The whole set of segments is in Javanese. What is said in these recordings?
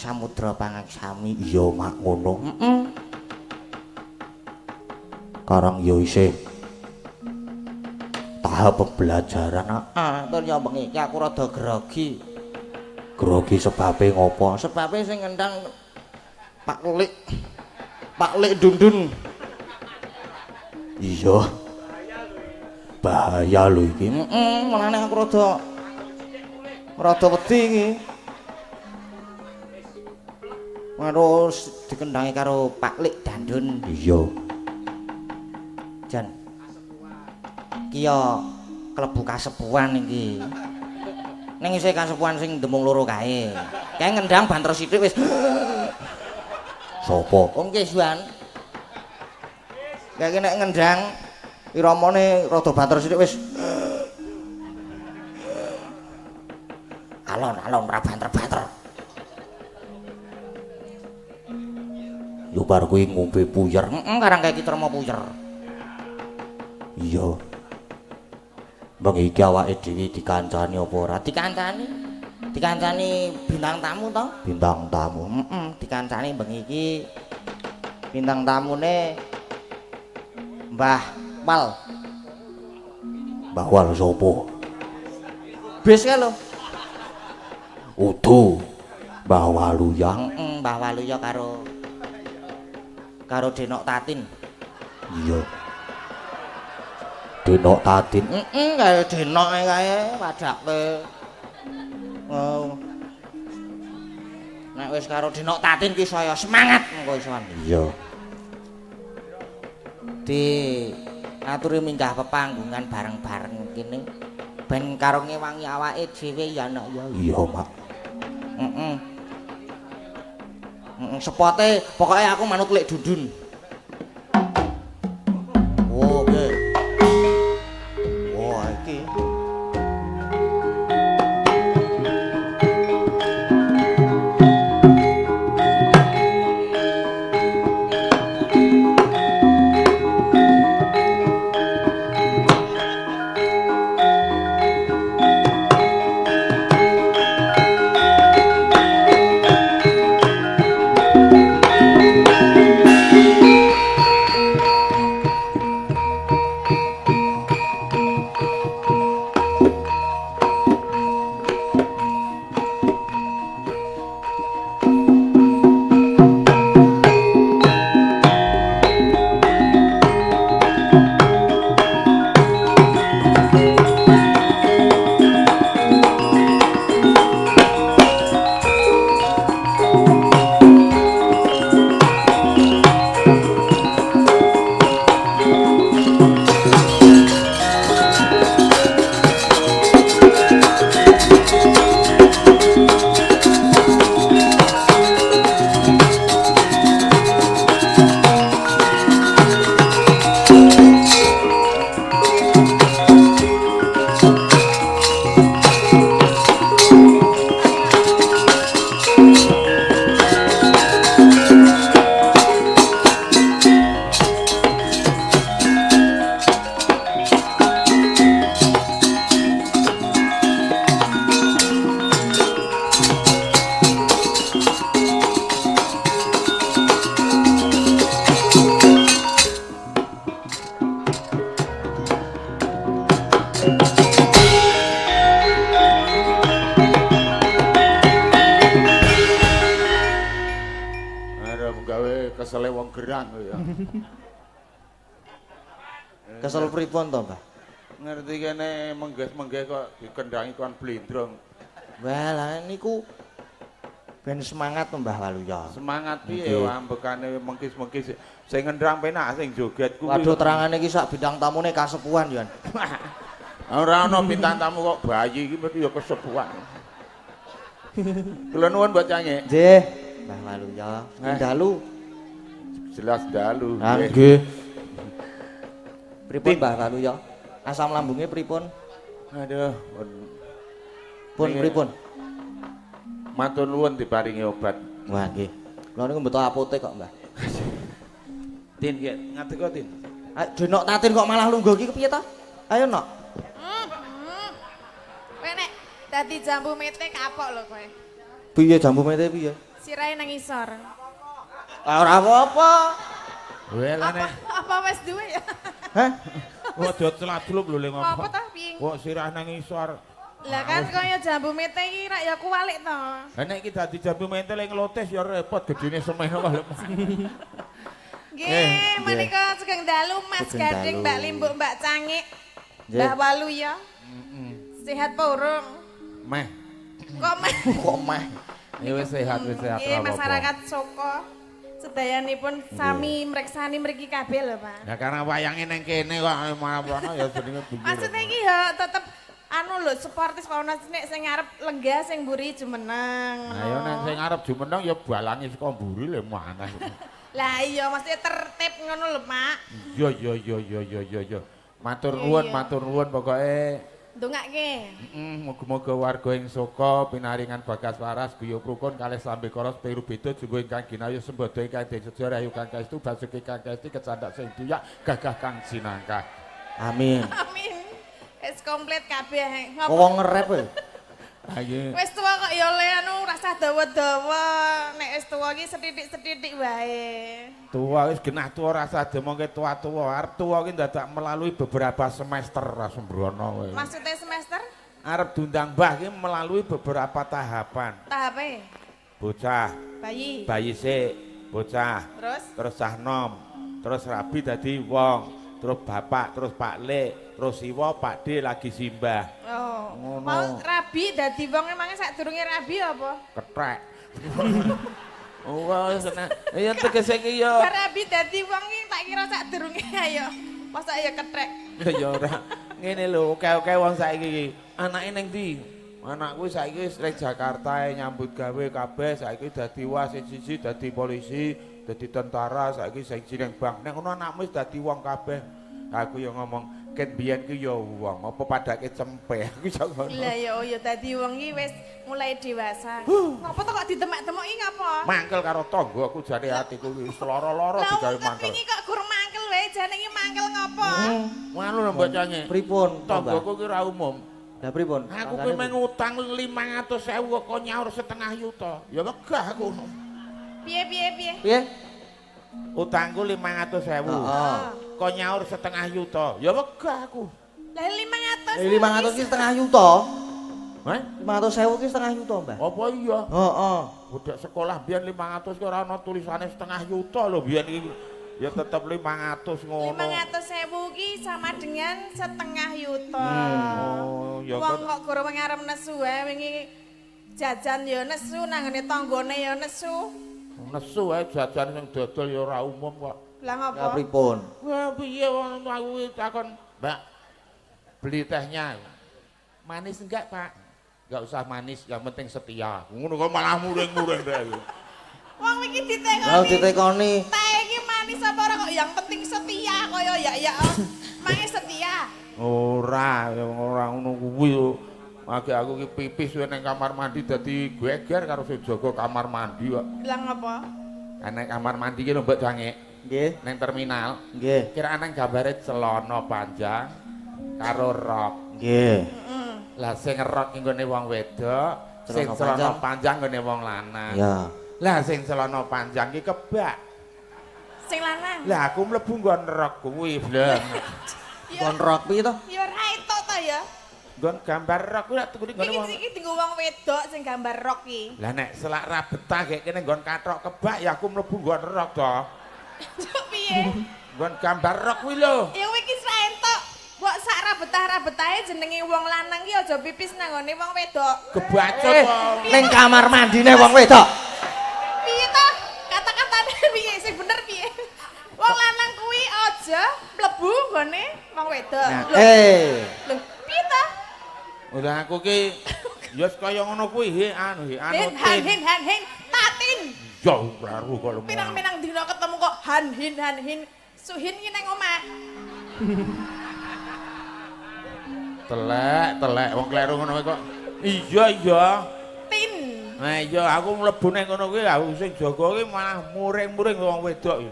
samudra pangaksami. Iya mak ngono. Karang ya isih tahap pembelajaran. Tur ya bengi iki aku rada grogi. Grogi sebabe ngopo? Sebabe sing ngendang Pak Lik. Pak Lik Dundun. Iya. Bahaya lho iki. Mulane aku rada wedi iki. Terus dikendangi karo Pak Lik Dandun. Iya. Jan. Ki ya klebu kasepuan iki. Ning isih kasepuan sing demung loro kae. Kae ngendang banter sithik wis. Sopo? Wong Kiswan. Kae nek ngendang iramane rada banter sithik wis. Alon-alon ora banter-banter. Yo bar kuwi ngombe puyer. Karang kae iki tremo puyer. Iya. Bang iki awake dhewe dikancani apa ora? Dikancani. Dikancani bintang tamu to? Bintang tamu. Dikancani bengi iki bintang tamune Mbah Wal. Mbah Wal sapa? Bis kae lho. Udu. Mbah Waluya. Mbah Waluya karo Denok Tatin. Iya. Denok Tatin. Kaya Denok kae padake. Oh. Nek wis karo Denok Tatin ki saya semangat engko isoan. Iya. Di aturi minggah pepanggungan bareng-bareng kene ben karo ngewangi awake dhewe ya nak ya. Iya, Mak. Sepote pokoke aku manut Lek Dundun. Oh, oke. Wah, iki. kesele wong gerang ya. Kesel pripun to, Mbah? Ngerti kene menggeh-menggeh kok dikendangi kon blendrong. Wah, lah niku ben semangat to Mbah Waluya. Semangat piye ambekane mengkis-mengkis sing ngendang penak sing joget kuwi. Waduh terangane iki sak bintang tamune kasepuhan Yon. Ora ana bintang tamu kok bayi iki mesti ya kesepuhan. Kula nuwun mbok cange. Nggih, Mbah Waluya. Dalu. Jelas dalu. Nggih. Pripun Mbah Waluya? Asam lambungnya pripun? Aduh, pun pripun? Matur nuwun diparingi obat. Wah, nggih. Kula niku mbeto apotek kok, Mbah. Tin, ngadeg kok, Tin. Denok Tatin kok malah lungguh iki kepiye to? Ayo, Nok. Kowe nek dadi jambu mete kapok lho kowe. Piye jambu mete piye? Sirahe nang isor. Ora apa-apa. Lah nek Apa wis duwe ya? Hah? aja celadluk lho le ngomong. Apa ta piye? Kok sirah nang isor. Lah kan kaya jambu mete iki rak ya kuwalik to. Lah nek iki dadi jambu mentel nglotes ya repot gedine semeh kok. Nggih, menika sugeng dalu Mas Sugeng Gading, dalu. Mbak Limbuk, Mbak Cangik. Nggih. Mbah Walu ya. Sehat apa urung? Meh. Kok meh? Kok meh. Ya wis sehat Nggih, ora apa-apa. masyarakat Soko sedayanipun sami mreksani mriki kabeh lho, Pak. Nah karena wayange nang kene kok malah ya jenenge begini. Maksudnya iki ya tetep anu lho sportis Pauna nek sing ngarep lenggah sing mburi jumeneng. Nah ya nek sing arep jumeneng ya balangi saka mburi le maneh. Lah iya mesti tertib ngono lho, Pak. Yo. Matur Iya. nuwun pokoke Ndongake. muga-muga warga ing Soko pinaringan bagas waras guyub rukun kalih sambe koros peru beda jumbo ingkang ginayu sembodo ingkang den sejarah ayu kang kaestu basuki kang kaesti kecandak sing duyak gagah kang sinangkah. Amin. Amin. Wis komplit kabeh. Kok wong ngerep e. Ayo. Wis tuwa kok ya le anu rasa dawa-dawa. Nek wis tuwa iki sethithik-sethithik wae. Tua wis genah tua rasa demongke tua-tua. Arep tua ki dadak melalui beberapa semester ra sembrono kowe. Maksudnya semester Arep diundang Mbah ki melalui beberapa tahapan. tahape Bocah, bayi. bayi sik, bocah, Terus cah nom, terus rabi dadi wong, terus bapak, terus Pak Lek, terus Siwa, Pak D lagi simbah. oh, Ngono. mau rabi dadi wong emangnya sadurunge rabi apa? Ketrek. Wah, seneng. Ya tegese iki ya. Rabi dadi wong iki tak kira sadurunge ayo. Masa ya ketrek. Ya ora. Ngene lho, oke-oke wong saiki iki. Anake ning ndi? Anakku saiki wis ning Jakarta nyambut gawe kabeh, saiki dadi was, siji dadi polisi, dadi tentara, saiki siji ning bank. Nek ngono anakmu wis dadi wong kabeh. Aku ya ngomong, ket biyen ki ya wong, apa padake cempe. Aku iso ngono. Lah ya oh ya dadi wong iki wis mulai dewasa. Ngopo to kok ditemek-temoki ngapa? Mangkel karo tanggoku jare atiku wis lara-lara digawe Lah mangkel. iki kok gur mangkel wae jane iki mangkel ngopo? Ngono lho bocahnya. Pripun? Tanggoku ki ra umum. Lah pripun? Aku kuwi meng utang 500.000 kok nyaur setengah yuta. Ya megah aku. Piye? Piye? Utangku 500.000. Heeh. Kok nyaur setengah yuta. Ya megah aku. Lah 500. 500 ki setengah yuta. Hah? 500.000 ki setengah yuta, Mbah. Apa iya? Heeh. Budak sekolah biyen 500 ki ora ana tulisane setengah yuta lho biyen iki. Ya tetep 500 ngono. 500.000 ki sama dengan setengah yuta. Oh, ya Wong kok kok guru ngarep nesu wae wingi jajan ya nesu nanggone tanggane ya nesu. nesu ae jajan sing dodol ya ora umum kok. Lah Lah ngopo? pripun? Wah, piye wong aku takon, "Mbak, beli tehnya." Manis enggak, Pak? Enggak usah manis, yang penting setia. Ngono kok malah muring-muring deh. Wong iki Lah ditekoni. ditekoni. Teh iki manis apa ora kok yang penting setia kaya ya. Mange setia. Ora ngono kuwi. Mage aku ki pipis wae nang kamar mandi dadi geger karo sing jaga kamar mandi kok. Lah ngopo? Nek kamar mandi ki lho Mbak Cangik, Nggih. nang terminal. Nggih. Kira nang gambare celana panjang karo rok. Nggih. Lah sing rok ki nggone wong wedok, sing celana panjang nggone wong lanang. Ya. Lah sing celana panjang ki kebak. Sing lanang. Lah aku mlebu nggon rok kuwi, Bleng. Kon rok piye to? Ya ora etok to ya. Nggon gambar rok kuwi lak tukune nggone wong. Iki dienggo wong wedok sing gambar rok iki. Lah nek selak ra betah gek kene nggon kathok kebak ya aku mlebu nggon rok to. Cuk piye? Nggon gambar rok kuwi lho. Ya kowe iki sak entuk. Mbok sak ra betah-betahe jenenge wong lanang ki aja pipis nang ngone wong wedok. Kebacut kok. Ning kamar mandine wong wedok. Piye to? Kata-katane piye sing bener piye? Wong lanang kuwi aja mlebu nggone wong wedok. Nah, Lho, lho, piye to? Udah aku ki ya kaya ngono kuwi anu Hin tatin. Ya ora ru kok lho. Pirang-pirang dina ketemu kok han hin. Suhin ki nang omah. Telek wong kleru ngono kok. Iya. Tin. Nah iya aku mlebu nang ngono kuwi aku sing jaga ki malah muring-muring wong wedok iki.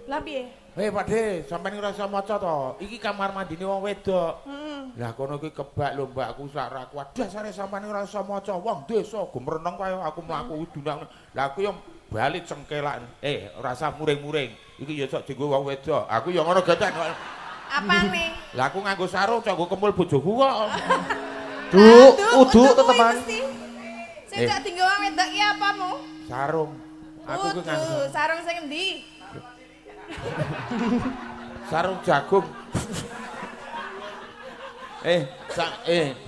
Lah piye? Hei Pak De, sampeyan ngrasa maca to? Iki kamar mandine wong wedok. Lah kono ki kebak lho mbakku sak ra kuat. Dasare sampeyan ora iso maca wong desa gumreneng kaya aku mlaku udunang. Lah aku yo bali cengkelak. Ora usah muring-muring. Iki yo sok dienggo wong wedok. Aku yo ngono geten. Apane? Lah aku nganggo sarung cok nggo kempul bojoku kok. Udu tetepan. Sing cok dienggo wong wedok ki apamu? Sarung. Aku ki nganggo sarung sing endi? sarung jagung.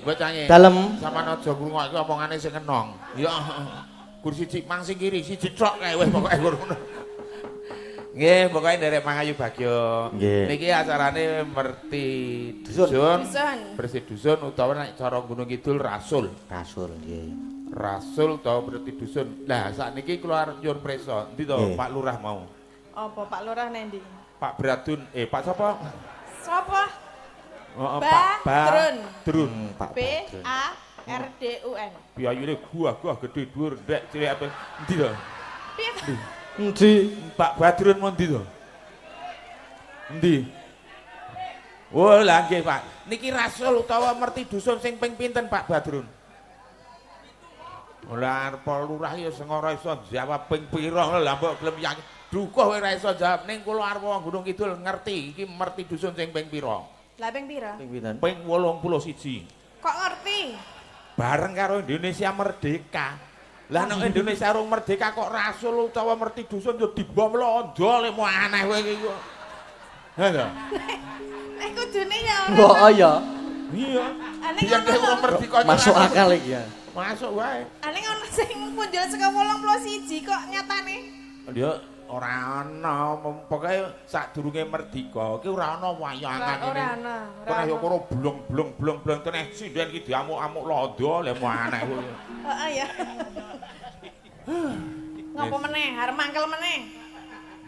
Bocahnya. Dalem. Sampeyan aja ngrungokke omongane sing enong. Ya. Kursi cipang sing kiri, siji tok kae wis pokoke ngono. Nggih, pokoke nderek Mangayu Bagyo. Niki acarane merti dusun. Bersih dusun utawa nek cara Gunung Kidul rasul. Rasul nggih. Rasul utawa merti dusun. Lah sakniki kula arep nyuwun prisa. Endi to Pak Lurah mau? Apa Pak Lurah nendi? Pak Bradun, Pak sapa? Sapa? Pak Badrun. Pak B A R D U N. Biyayune gua gede dhuwur ndek cilik apik. Endi to? Piye to? Endi? Pak Badrun mau endi to? Endi? Oh, lah nggih, Pak. Niki rasul utawa merti dusun sing ping pinten, Pak Badrun? Lah arep lurah ya sing ora iso jawab ping pira lha mbok gelem yakin. Dukuh ora iso jawab ning kula arep wong Gunung Kidul ngerti iki merti dusun sing ping pira? Lah ping pira? Ping pinten? Ping 81. Kok ngerti? Bareng karo Indonesia merdeka. Lah nek Indonesia rung merdeka kok rasul utawa merti dusun yo dibom londo le mau aneh kowe iki kok. Ha to? Nek kudune ya ora. Mbok ya. Iya. Ane Biyen ngono lho. merdeka Masuk akal iki ya. Masuk wae. Ane ngono sing punjul saka 81 kok nyatane. Dia ora ana, pokoke sadurunge merdeka iki ora ana wayangan ini. Ora ana. Kena yo kono blong teneh sinden iki diamuk-amuk londo le mau aneh kowe. Heeh ya. Ngopo meneh? Arep mangkel meneh.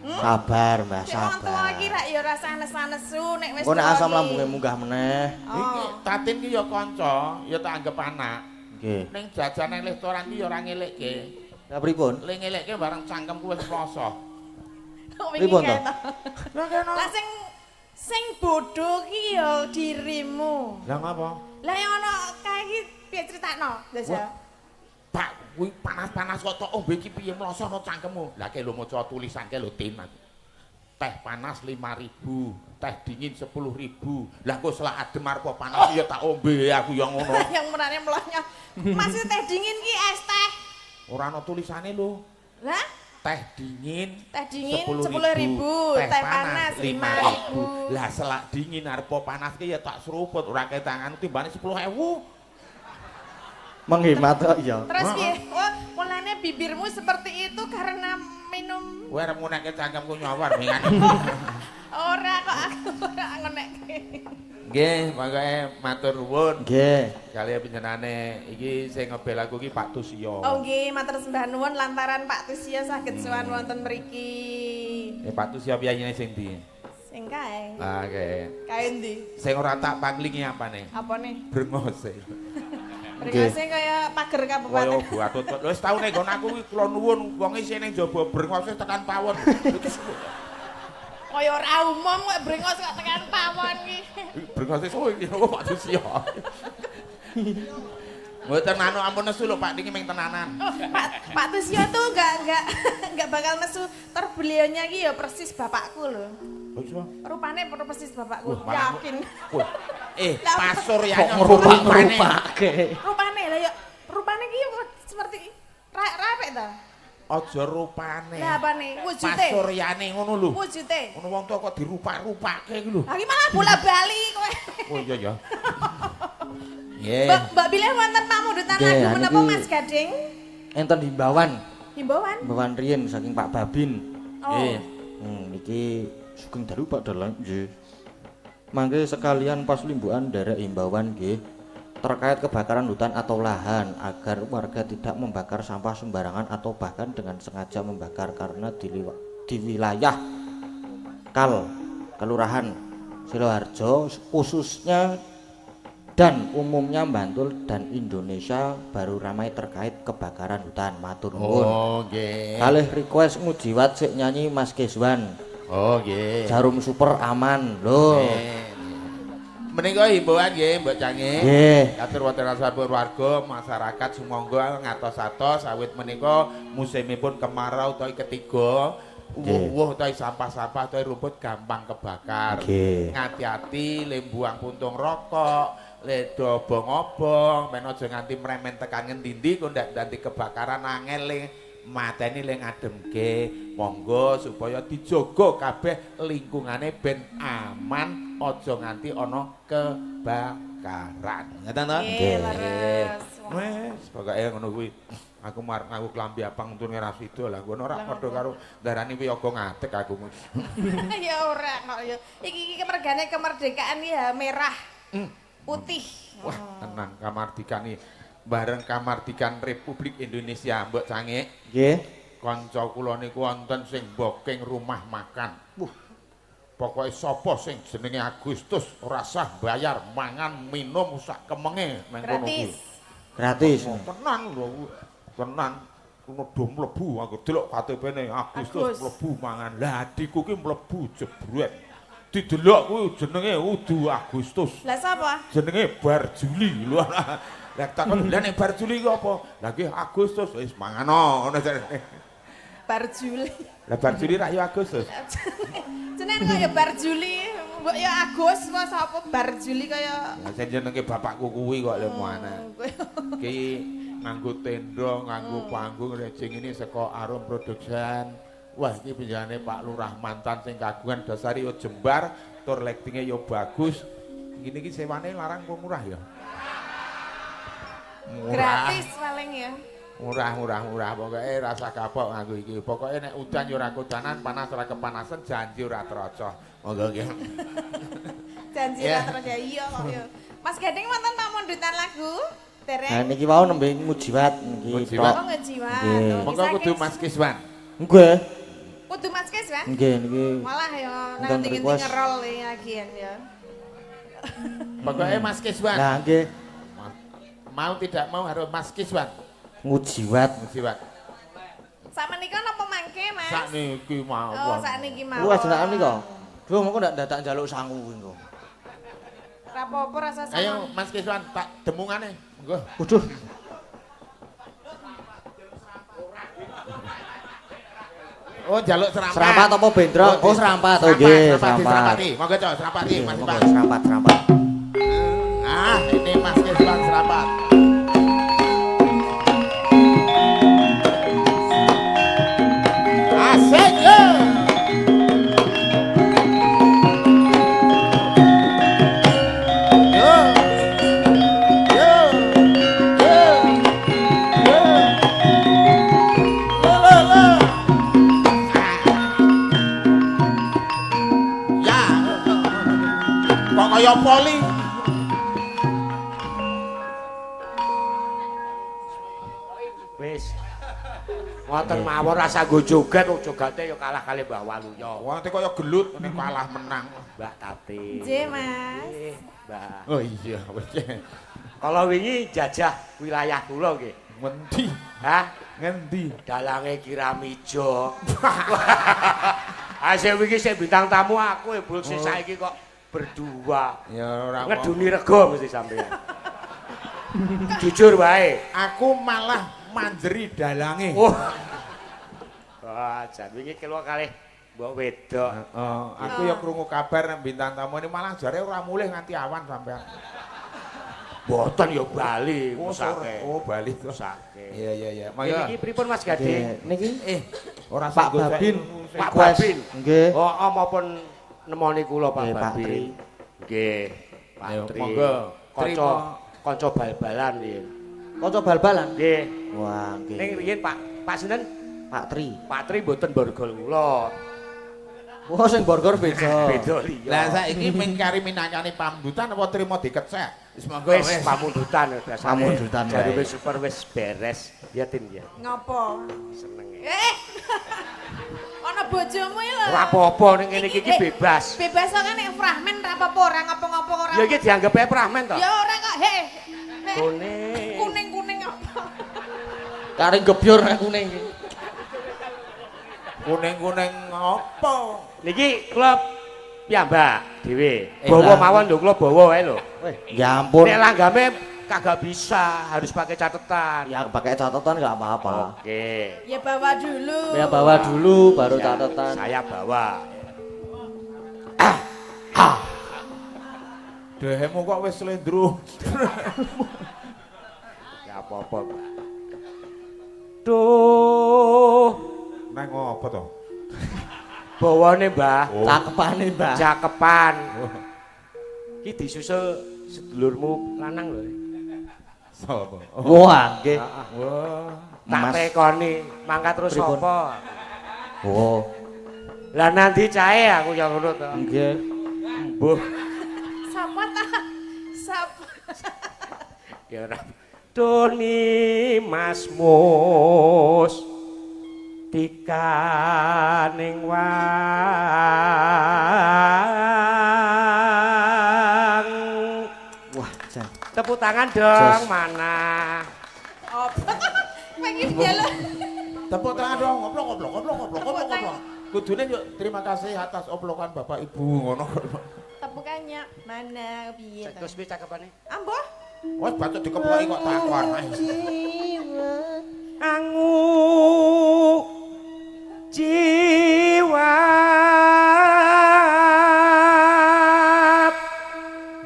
Sabar, Mbah, Nek wong tuwa sabar. iki rak ya ora sanes-sanesu nek wis. Engko nek asam lambunge munggah meneh. Iki Tatin ki ya kanca, ya tak anggap anak. Nggih. Ning jajan nang restoran ki ya ora ngelekke. Lah pripun? Le ngelekke bareng cangkemku wis ploso. Pripun to? Lah kena. Lah sing bodho ki ya dirimu. Lah ngapa? Lah yang ana kae iki piye critakno? Desa. Pak, kuwi panas-panas kok tok ombe iki piye mloso no cangkemmu? Lah ke lho maca tulisan ke lho Tin. Teh panas 5.000, teh dingin 10.000. Lah kok selak adem arep panas ya tak ombe aku ya ngono. Yang menane mlonyo. Maksud teh dingin ki es teh. Ora ana tulisane lho. Lah, Teh dingin 10.000, teh panas 5.000. Lah selak dingin arep panas ki ya tak seruput ora ketangan timbane 10.000. Menghemat kok ya. Terus piye? Oh, mulane bibirmu seperti itu karena minum. Kowe arep ngunekke cangkemku nyawar mingane. Ora kok aku ora ngonekke. Nggih, pokoke matur nuwun. Nggih. Kali panjenengane iki sing ngebel aku iki Pak Tusio. Oh nggih, matur sembah nuwun lantaran Pak Tusio saged sowan wonten mriki. Pak Tusio piyayine sing ndi? Sing kae. Ah, kae. Kae ndi? Sing ora tak panglingi apane? Apane? Brengose. Brengose kaya pager Kaya kabupaten. buatut. Wis tau nek nggon aku kuwi kula nuwun wong isih ning jaba brengose tekan pawon. Kaya ora umum kok brengos kok tekan pawon ki. Brengose suwe iki Pak Tusio. Mboten anu ampun nesu lho Pak niki ming tenanan. Oh, Pak Tusio tuh enggak bakal nesu terbeliaunya ki ya persis bapakku lho. Oh iya. Rupane persis bapakku. Wah, Yakin. Wah. Pasur ya Kok ngerupake. Rupane lah ya. Rupane ki seperti rapek ta? Aja rupane. Lah apane? Wujude. Pasuryane ngono lho. Wujude. Ngono wong tuwa kok dirupak-rupake iki lho. Lah iki malah bola-bali kowe. Oh iya ya. Nggih. Mbak bilih wonten pamundutan Nggih, lagu anu menapa ki- Mas Gading? Enten himbauan. Himbauan? Himbauan riyen saking Pak Babin. Oh. Nggih. Niki sugeng dalu Pak Dalang nggih. Mangke sekalian pas limbukan derek himbauan nggih terkait kebakaran hutan atau lahan agar warga tidak membakar sampah sembarangan atau bahkan dengan sengaja membakar karena di wilayah Kelurahan Siloharjo khususnya dan umumnya Bantul dan Indonesia baru ramai terkait kebakaran hutan. Matur nuwun. Oh nggih. Kalih request ngujiwat sik nyanyi Mas Keswan. Oh nggih. Jarum super aman lho. Menika himbauan nggih, Mbok Cange. Nggih. Katur wonten sampun warga masyarakat sumangga ngatos-atos awit menika musimipun kemarau utawi ketiga. Uwuh utawi sampah-sampah utawi rumput gampang kebakar. Ngati-ati le buang puntung rokok, le dobong-obong, men aja nganti mremen tekan ngendi-endi kok ndak danti kebakaran angel le mateni le ngademke. Monggo supaya dijaga kabeh lingkungane ben aman, aja nganti ana kebakaran. Ngeten to? Nggih, leres. Wes, pokoke ngono kuwi. Aku marep ngaku klambi abang untune ra sida lah. Ngono ora padha karo darani wiyaga ngatek aku. Ya ora kok ya. Iki kemergane kemerdekaan ya merah. Putih. Wah, tenang kamardikan iki. Bareng kamardikan Republik Indonesia, Mbok Cange. Nggih. Kanca kula niku wonten sing booking rumah makan. Pokoke sapa sing jenenge Agustus ora sah bayar mangan minum sak kemenge nang kono kuwi. Gratis. Tenan lho. Tenan kuwi do mlebu aku delok KTP-ne Agustus mlebu mangan. Lah adikku ki mlebu jebret. Didelok kuwi jenenge Udu Agustus. Lah sapa? Jenenge Bar Juli lho. Lah takon lha nek Bar Juli ki apa? Lah ki Agustus wis mangano ngono jarene. Bar Juli. Lah Bar Juli ra yo Agustus. Jenenge kaya Bar Juli, mbok ya Agus apa sapa Bar Juli kaya. Lah jenenge bapakku kuwi kok lho ana. Ki nganggo tenda, nganggo panggung rejing ini saka Arum Production. Wah, iki penjane Pak Lurah mantan sing kagungan dasari yo jembar, tur lighting-e yo bagus. Ngene iki sewane larang apa murah ya? Murah. Gratis paling ya. Murah. Pokoke rasa kapok nganggo iki. Pokoke nek udan yo ora kodanan, panas ora kepanasan, janji ora trocoh. Monggo nggih. Janji ra terus ya iya kok ya. Mas Gading wonten pamundutan lagu? Derek. Nah niki wau nembe mujiwat niki. Mujiwat. Oh ngejiwat. Nggih. Monggo kudu Mas Kiswan. Nggih. Kudu Mas Kes kan? Nggih niki. Malah ya Undang nanti request. ngerol lagian ya. Pokoke Mas Kiswan. Nah nggih. Mau tidak mau harus Mas Kiswan. Mujiwat. Mujiwat. Sakmenika napa mangke, Mas? Sakniki Oh, mawon. sakniki mawon. Lu ajenake nika. Duh mengko ndak dadak njaluk sangu kuwi engko. Ora apa-apa rasa sama. Ayo Mas Kiswan tak demungane. Monggo. Waduh. Oh, jaluk serampat. Serampat apa bendrong? Oh, serampat. Oh, nggih, serampat. Serampati. Monggo Cok, serampati Mas Monggo, Pak. serampat. Ah, ini Mas Kiswan serampat. Asik yo. Yo. Yo. Yo. Yo. Lo. Ya. Kok kaya poli. Wis. Ngoten mawon rasa nggo joget, jogate ya kalah kali Mbah Waluya. Wong ate kaya gelut ning kalah menang. Mbah Tati. Nggih, Mas. Mbah. Oh iya, wis. Kalau wingi jajah wilayah kula nggih. Ngendi? Hah? Ngendi? Dalange Kiramijo. Asih wingi sing bintang tamu aku Bul sing saiki kok berdua. Ya ora Ngeduni rego mesti sampean. Jujur wae. Aku malah manjeri dalange. Oh. Wah, jan wingi keluar kalih mbok wedok. Aku ya krungu kabar nek bintang tamu ini malah jare ora mulih nganti awan sampean. Mboten ya Bali Oh, mesake. oh Bali to. Mesake. Iya. Niki pripun Mas Gading? Niki Ora Pak sanggup Babin. Pak Request. Babin. Nggih. Oh, maupun nemoni kula Pak Nggih, Pak Babin. Tri. Nggih. Pak Ayo, Tri. monggo. Kanca bal-balan nggih. Kanca bal-balan. Nggih. Wah, Ning nggih. riyen Pak sinten? Pak Tri. Pak Tri mboten borgol kula. Oh, sing borgor beda. Beda liya. Lah saiki mingkari minangkani pambutan apa trimo dikecek? Wis monggo Wis pamundutan dasare. Pamundutan Jare wae. wis super wis beres. Ya Tin ya. Ngopo? Seneng. Ana bojomu iki lho. Ora apa-apa ning ngene iki bebas. Bebas kok nek Fragmen ra apa-apa ora ngopo-ngopo ora. Ya iki dianggep ae pramen to. Ya ora kok. Kuning. Kuning-kuning apa? Karing gebyor nek kuning iki. Kuning-kuning apa? Niki kula piyambak dhewe. Bawa mawon lho, kula bawa wae lho. Ya ampun. Nek langgame kagak bisa, harus pakai catatan. Ya pakai catatan nggak apa-apa. Oke. Ya bawa dulu. Ya bawa dulu baru catatan. Saya bawa. Dehemu kok wis slendro. Ya apa-apa, Mbak. Duh, Nang apa to? bawane, Mbah. Cakepane, Mbak. Cakepan. Iki disusul sedulurmu lanang lho. Sapa? Wah, nggih. Wah. Tak Mas. tekoni, mangkat terus Pripun? apa? Oh, Lah nanti cae aku ya ngono to. nggih. Mbuh, Sapa ta? Sapa? ya ora. Doni Mas Mus tikaning wang. Wah, jan. Tepuk tangan dong, Jos. mana? Apa? Pengen jalan. Tepuk tangan dong, oplok. Kudune yuk terima kasih atas oplokan Bapak Ibu ngono. Tepukannya mana piye ta? Terus piye cakepane? Amboh. Wes bacot dikeplaki kok takon. Angu jiwa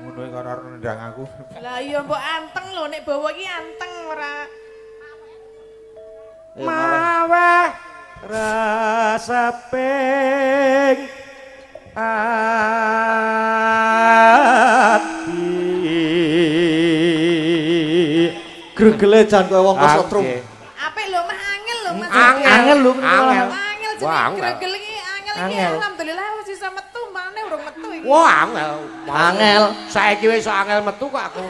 Ngono karo arep nendang aku. Lah iya mbok anteng lho nek bawa iki anteng ora. maweh reseping ati Gregele jan kowe wong kesetrum. Apik lho Mas angel lho Mas. Angel lho, angel. Angel Wah, jeneng angel. gregel iki angel iki Angel. alhamdulillah wis iso metu mane urung metu iki. Wah, angel. Angel. Saiki wis iso angel metu kok aku.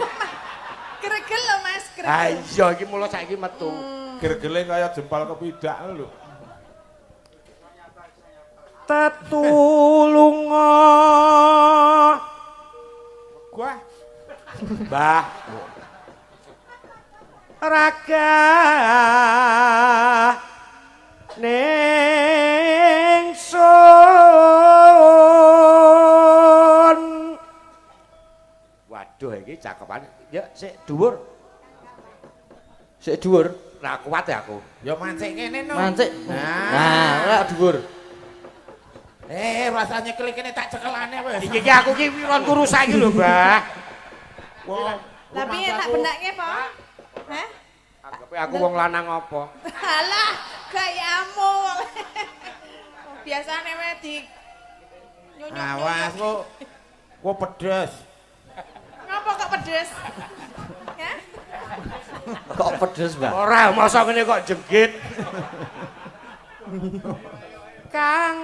Gregel lho Mas, Ha gregel. iya iki mulo saiki metu. Gergele kaya jempal kepidak lho. Tetulunga Gua Mbah raga ningsun. Waduh iki cakepan. Ya sik dhuwur. Sik dhuwur. Ra kuat ya aku. ya mancing kene no. Mancik. Nah. Ora dhuwur. Rasanya klik kene tak cekelane wis. Iki aku ki wironku rusak iki lho, Mbah. Wah. Lah piye tak benake, Pak? Hah? Anggepe aku wong lanang apa? Halah, gayamu. Biasane wae di nyunyuk. Awas kok. Kok pedes. Ngapa kok pedes? Hah? Kok pedes, Mbak? Ora, masa ngene kok jenggit. Kang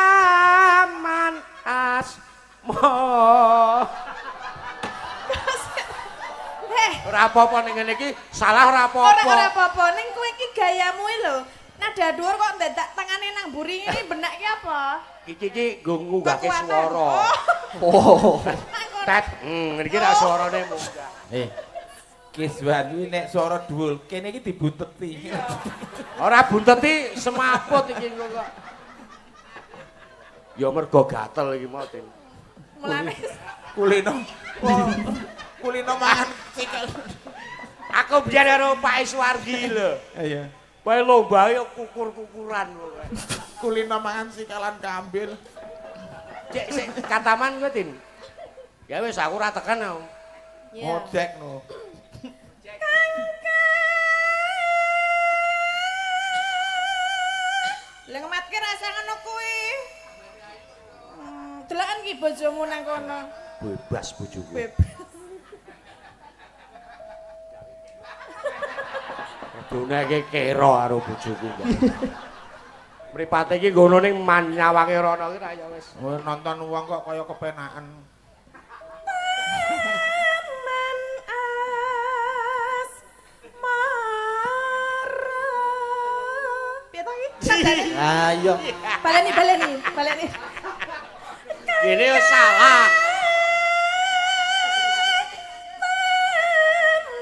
taman asma. Heh, Ora apa-apa ning ngene iki, salah ora ora apa-apa. apa-apa. Ning kowe iki gayamu lho. Nada dhuwur kok ndadak tangane nang mburi ini benak ki apa? Iki nggo ngunggahke Kekuatan. swara. Oh. Tet, iki ra swarane munggah. Kis Banyu nek swara dhuwur kene iki dibunteti. Ora bunteti semaput iki kok. Ya mergo gatel iki mau Tin. Mulane Kulino. Wah, kulino mangan sikil. Aku biyen karo Pak Iswardi lho. Iya. Wae lomba yo kukur-kukuran pokoke. Kulino mangan sikalan kambil. Cek sik kataman kowe Tin. Ya wis aku ora tekan aku. ya. Ngojek no. Lah ngematke rasa ngono kuwi. Delakan ki bojomu nang kono. Bebas bojoku. Bebas. Dunake kero karo bojoku. Mripate iki ngono ning manyawange rono ki ra ya wis. Wah, nonton wong kok kaya kepenakan. Man as mara. Piye to iki? Nadane? Ah iya. Baleni. Gini yo salah.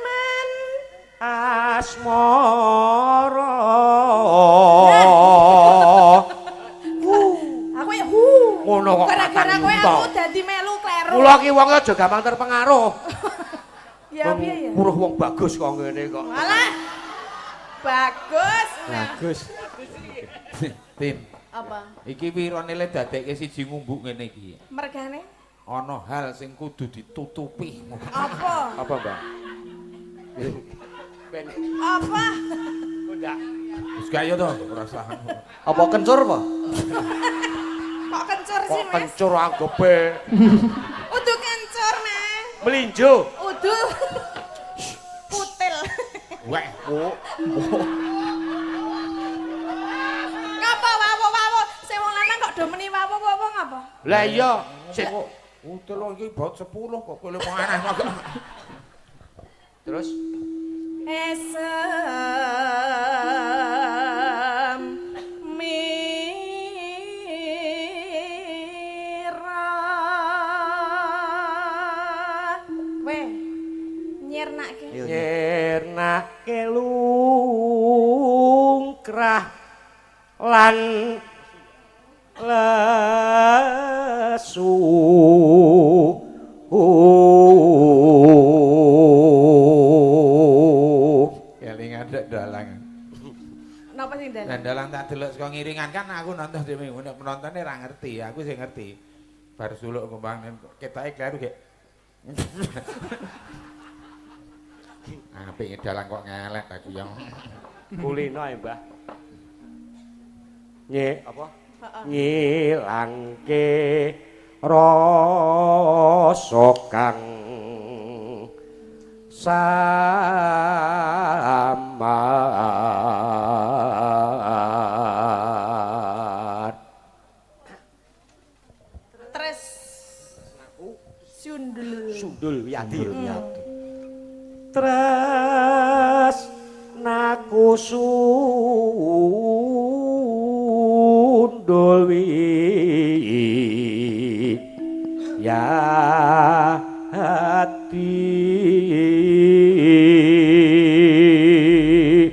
Man Asmara ngono kok. Gara-gara kowe Yuta. aku dadi melu kleru. Kula ki wong aja gampang terpengaruh. Ya piye ya? Puruh wong bagus kok ngene kok. Malah bagus. Bagus. Tin, Apa? iki wirone le dadekke siji ngumbuk ngene iki. Mergane? Ana hal sing kudu ditutupi. Apa? Apa, Mbak? Ben Apa? ndak. Wis kaya to perasaan. Apa kencur apa? Kok kencur Kok sih, Mas? kencur anggepe. Udu kencur, Mas. Melinjo. Udu kutil. Wek, Bu. Ngapa wawo-wawo? Sing wong lanang kok do meni wawo-wawo ngapa? Lah iya, sik. Utel iki baut 10 kok kowe mau aneh kok. Terus Esem mira weh nyirnake nyernake lungkrah lan lesu Kelingan dek dalang. napa sing dalan Dalang tak delok saka ngiringan kan aku nonton dhewe penontonnya ra ngerti, aku sing ngerti. Bar suluk kembang ketake kleru gek. Apik dalang kok ngelek aku yang. kulino ae, Mbah. Apa? Ngilangke rasa kang samar. terus sundul Sundul Wiyadi. Tres naku sundul ya hati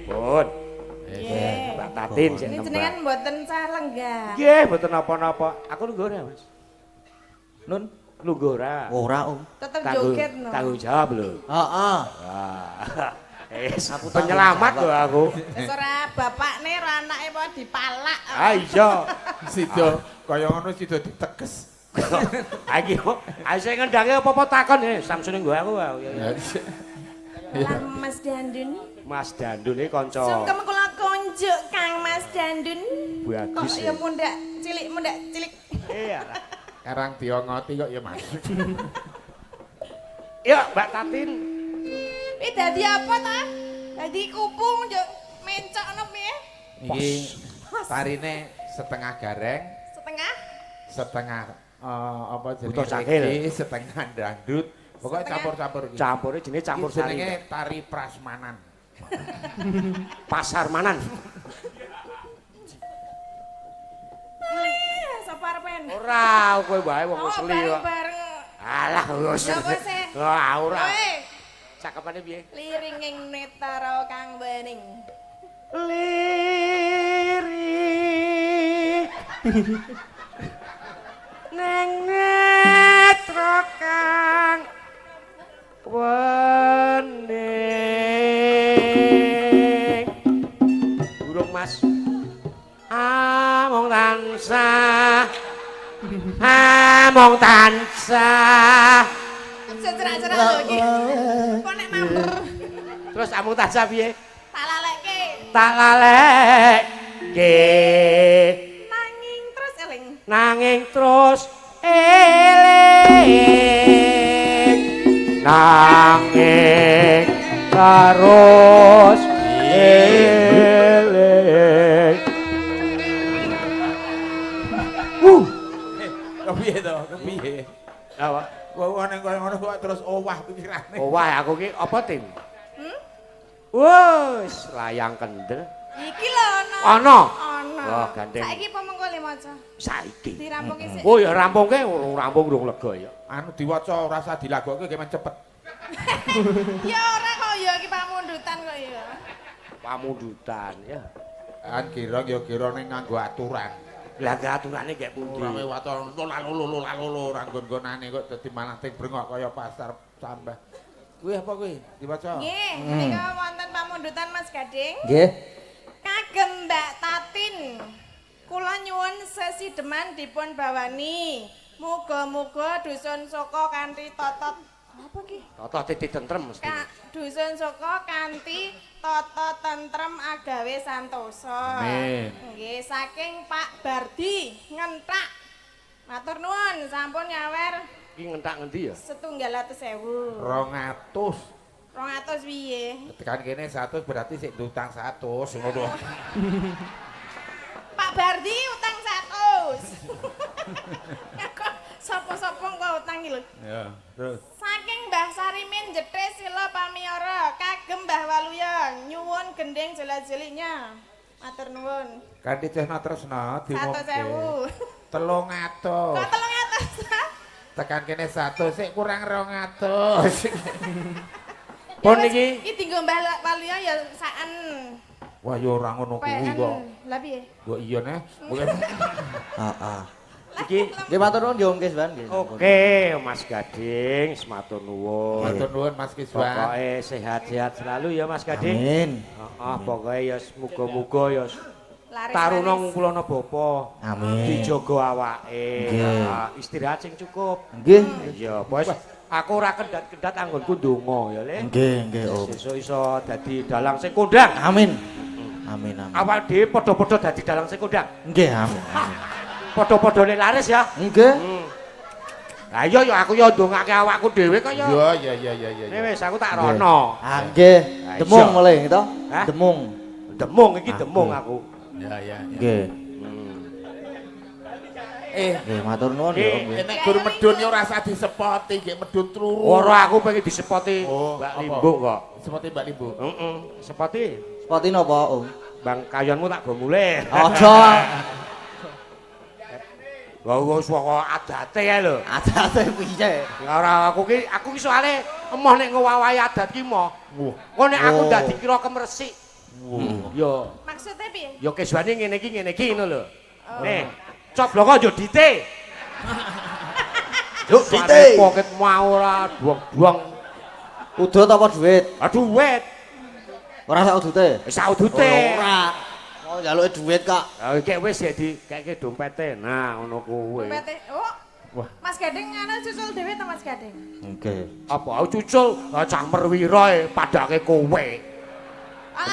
pun Nggih. Mbak Tatin sik ini nembak. jenengan mboten cah lenggah Nggih mboten napa-napa aku lungguh ora Mas Nun, lungguh ora ora tetep Tanggung- joget no tanggung jawab lho Heeh. wah Aku penyelamat lho aku wis ora bapakne ora anake apa dipalak ah iya Sido kaya ngono sido diteges. Iki kok saya ngendange apa-apa takon Samsune nggo aku wae. lah Mas Dandun Mas Dandun iki kanca sungkem kula konjuk Kang Mas Dandun bagus. kok ya mundak cilik Iya. Karang diongoti kok ya Mas. Ya Mbak Tatin. ini dadi apa ta? Dadi kupung yo mencok no piye? Iki tarine setengah gareng, Setengah? setengah apa Butuh jenenge cakil. reggae, setengah dangdut. Pokoknya Setengah. campur-campur iki. Campure jenenge campur Iki sari. jenenge tari prasmanan. Pasar manan. Sapa arepen? Ora kowe wae wong asli kok. bareng. Alah wis. Ya apa sih? Wah ora. Kowe Cakepane piye? liringing netara kang bening. Lirik neng netra kang wening burung Mas among tansah Cerak-cerak lho iki. Kok nek mamper terus amung tansah piye tak lalekke. tak lalekke Nanging terus eling. nanging terus eling nanging terus eling Kepiye to? Kepiye? apa Wong ning koyo ngono kok terus owah pikirane. oh wah aku ki apa tim wes layang kendel Iki lho ana. ana Ana. Wah, gandeng. Saiki apa mengko le maca? saiki Dirampung sik. oh ya rampungke urung rampung urung lega ya Anu diwaca ora usah dilagokke kemen cepet. Ya ora kok ya iki pamundutan kok ya. pamundutan ya Kan kira ya kira ning nganggo aturan. Lah aturane kayak pundi? Ora waton lalu ora nggon-gonane kok dadi malah ting brengok kaya pasar sambah. Kuwi apa kuwi? Diwaca. Nggih, menika wonten pamundutan Mas Gading. Nggih. Kagem Mbak Tatin. Kula nyuwun sesideman dipun bawani. Muga-muga dusun Soko kanthi totot apa ki? Toto titik tentrem mesti. Dusun Soko kanthi tata tentrem agawe santosa. Amin. Nggih, saking Pak Bardi ngentak. Matur nuwun sampun nyawer Iki ngentak ngendi ya? 700.000. 200. 200 piye? Tekan kene 100 berarti sik utang 100 ngono. Pak Bardi utang 100. Kok sapa-sapa kok utang iki lho. Ya, terus. Saking Mbah Sarimin Jethe Sila Pamiara, kagem Mbah Waluya nyuwun gending jela-jelinya. Matur nuwun. Kanthi Cehna Tresna 100.000. 300. Kok 300? Tekan kene 100 sik kurang 200. Pun iki Iki dienggo Mbah Waluya ya saken. Wah, ya ora ngono kuwi kok. Lah piye? Kok iya neh. Heeh. iki Nggih matur nuwun nggih Om Kiswan nggih. oke Mas Gading, sematur nuwun. Matur nuwun Mas Kiswan. Pokoke sehat-sehat selalu ya Mas Gading. Amin. Heeh, pokoke ya muga-muga ya Laris. taruna ngulana bapa. Amin. Dijaga awake. Nggih. Istirahat sing cukup. Nggih. Iya, bos. Aku ora kendat-kendat anggonku ndonga ya, Le. Nggih Om. Sesuk iso dadi dalang sing kondang. Amin. Amin amin. Awal dhewe padha-padha dadi dalang sing kondang. Nggih amin. amin. Padha-padha nek laris ya. Nggih. Lah iya ya aku ya ndongake awakku dhewe kok ya. Iya. Wis aku tak rono. Ah nggih. Lah, Demung iya. mulai to? Hah? Demung. Demung iki demung aku. Ya. Nggih. Eh, Matur nuwun ya Om. nggih. nek gur medun ya ora usah disepoti, nggih medun truru. Ora aku pengen disepoti Oh, Mbak apa? Limbuk kok. Seperti Mbak Limbu. Heeh, sepoti. Sepoti napa Om? Bang kayonmu tak go mulih. Aja. Wah wis kok adate ae lho. Adate piye? Ora aku ki soalé emoh nek ngowawahi adat ki moh. Kok nek aku Oh. dadi kira kemresik. Yo, Maksudnya piye? yo keswane ngene iki ngono lho. Nih, cobloko yo dite. Yuk Soale poket mau ora buang-buang. Udut apa duit? Aduh wet. Ora sak udute. Wis saudute. Ora. Mau njaluke duit kok. Ah iki wis ya dikeke dompete. Nah, ngono kuwi. PT. Oh. Wah. Mas Gading ana susul dhewe ta Mas Gading? Nggih. Apa cucul cah merwira padake kowe.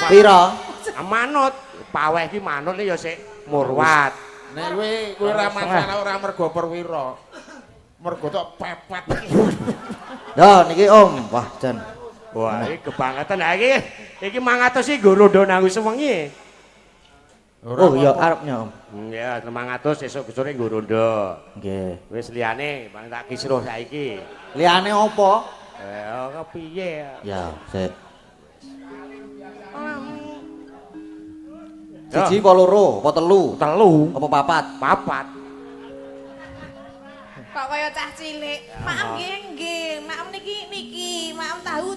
Pira? Manut, paweh ki manut ya sik murwat. Nek kowe ora masalah ora mergo perwira. Mergo tok pepet. Yo niki Om. Wah, jan. Wah, iki kebangetan. Lah iki 500 iki nggo rondo nang sewengi. Oh iya arepnya Om. Ya, 500 esuk sore nggo rondo. Nggih. Wis liyane bang tak kisruh saiki. Liyane apa? Kepiye? Ya, sik. Oh, Siji apa loro, apa telu, Telu, apa papat? papat. kok kaya cah cilik. Maaf nggih. Maaf niki. Maaf tahu.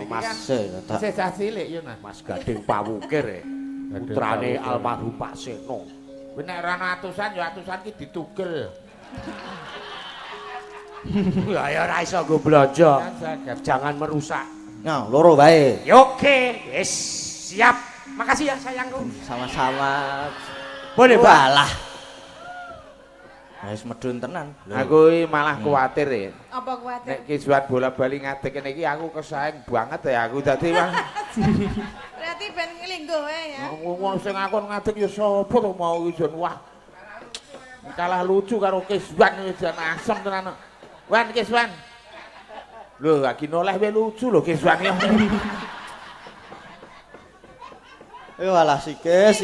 Mas Sik, tak. Sik cah cilik yo nah. Mas Gading Pawukir putrane almarhum Pak Seno. Kowe nek ora ana atusan ya atusan ki ditugel. Ya ora iso nggo blanja. Kan saged. Jangan merusak. Nah, loro bae. Ya oke, wis siap. Makasih ya sayangku. Sama-sama. Boleh, Mbak. Walah. Wis medun tenan. Aku iki malah kuwatir ya. Apa kuwatir? Nek Kiswan bola-bali ngadeg kene iki aku kesaing banget ya aku dadi wah. Berarti ben nglinggo wae ya. Wong sing ngakon ngadeg ya sapa to mau iki jan wah. Kalah lucu karo Kiswan wis jan asem tenan. Wan Kiswan. Lho, lagi noleh wae lucu lho Kiswan ya. Walah sikis.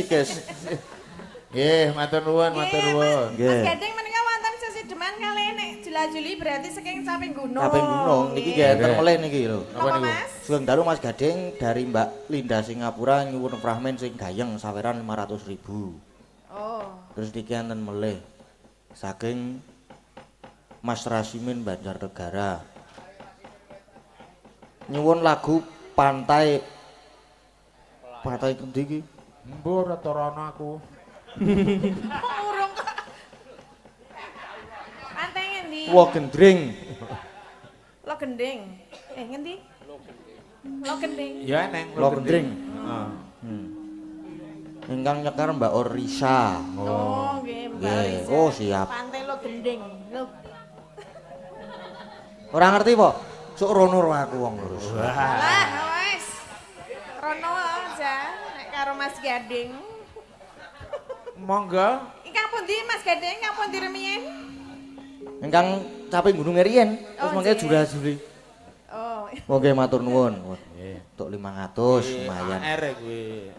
Nggih, matur nuwun, matur nuwun. Mas Nggih. Gading menika wonten sesideman kalih nek jela-jeli berarti saking samping gunung. Kaping gunung niki nggih enten Nggih. melih niki lho. Apa Napa niku? Mas? Sugeng dalu Mas Gading dari Mbak Linda Singapura nyuwun fragmen sing gayeng saweran 500.000. Oh. Terus niki enten melih saking Mas Rasimin Banjarnegara. Nyuwun lagu Pantai endi iki? Mbur ora rono aku. Kok Wah gendring. Lo gending. Ngendi? Lo gending. Ya neng Lo gendring. Heeh. Ingkang nyekar Mbak Orisa. Oh, nggih, Mbak Nggih. Risa. Oh, siap. Pantai lo gending. Lo. Ora ngerti po? Sok rono ro aku wong lurus. Lah, wis. Rono aja nek karo Mas Gading. Monggo. Ingkang pundi Mas Gading? Ingkang pundi remien? Ingkang caping gunung Riyen, terus Oh, mangke nggih. jura-juri. Oh. Monggo matur nuwun. Tuk 500 lumayan. AR kuwi.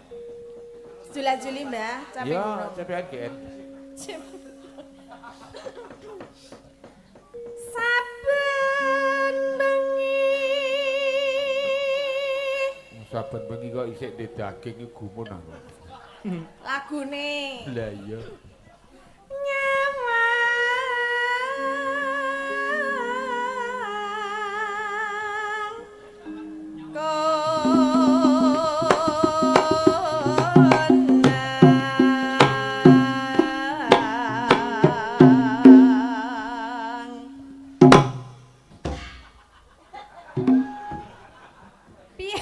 Jula-juli, Mbah, capek Ya, gunung. cepetan gen. Saben bengi. Saben bengi kok isik ndek daging iki gumun aku. Lagune. Lah iya. Nyawang konang. Piye?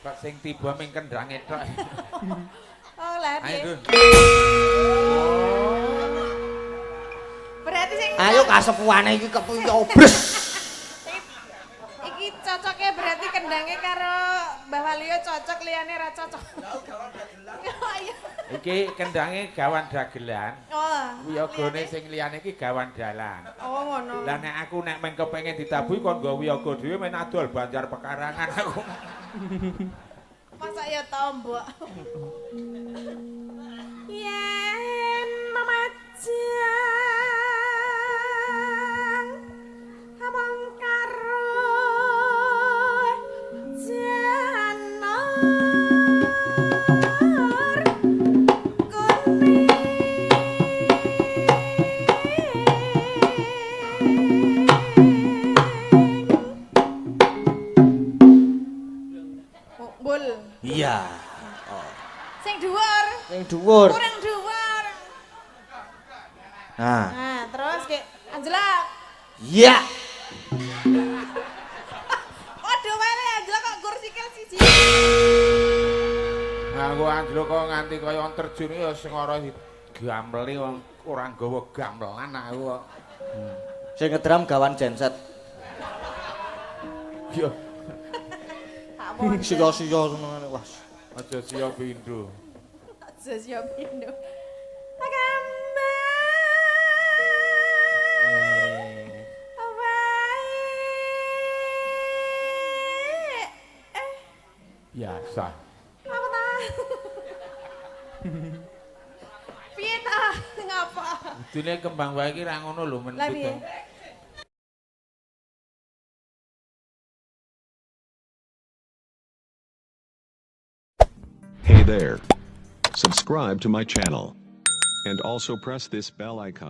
Kok sing tiba ming kendrange tok. Oh, lah Ayo, piye? Dun. Berarti sing Ayo kasepuane iki kepiye obres. iki cocoknya berarti kendangnya karo Mbah Walio cocok liyane ra cocok. Oh iya. Iki kendange gawan dagelan. Oh. Wiyagane sing liyane iki gawan dalan. Oh ngono. Lah nek aku nek men kepengin ditabuhi kon nggo wiyaga dhewe men adol Banjar Pekarangan aku. Masa ya tombok. Yen memajang among karo janur kuning. Bul. Iya. Sing dhuwur. Sing dhuwur. Kurang dhuwur. Nah, Nah, terus kayak Angela. iya. Waduh, wae Angela kok gur sikil siji. Nah, aku anjlo kok nganti kaya wong terjun ya sing ora gameli wong ora nggawa gamelan aku kok. Sing ngedram gawan genset. Yo, Tak mau. Sia-sia senengane wah. aja sia pindho. Aja siap Indo. Biasa. Apa ta? Piye ta? Ngapa? Dene kembang wae iki ra ngono lho men. Lah piye? Hey there. Subscribe to my channel. And also press this bell icon.